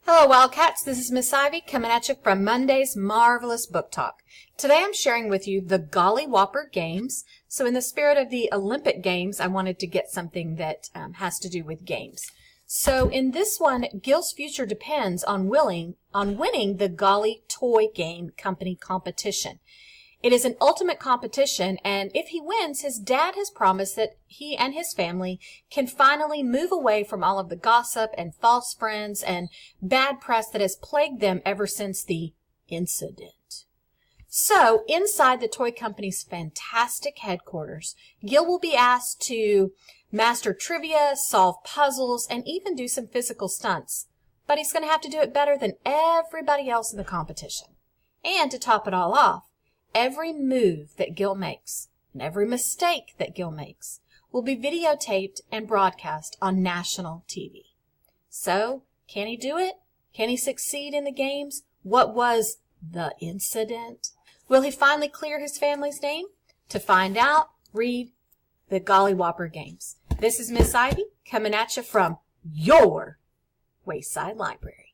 Hello Wildcats, this is Miss Ivy coming at you from Monday's Marvelous Book Talk. Today I'm sharing with you the Golly Whopper games. So in the spirit of the Olympic Games, I wanted to get something that has to do with games. So in this one, Gil's future depends on winning the Golly Toy Game Company competition. It is an ultimate competition, and if he wins, his dad has promised that he and his family can finally move away from all of the gossip and false friends and bad press that has plagued them ever since the incident. So, inside the toy company's fantastic headquarters, Gil will be asked to master trivia, solve puzzles, and even do some physical stunts. But he's going to have to do it better than everybody else in the competition. And to top it all off, every move that Gil makes and every mistake that Gil makes will be videotaped and broadcast on national TV. So, can he do it? Can he succeed in the games? What was the incident? Will he finally clear his family's name? To find out, read the Golly Whopper games. This is Miss Ivy coming at you from your Wayside Library.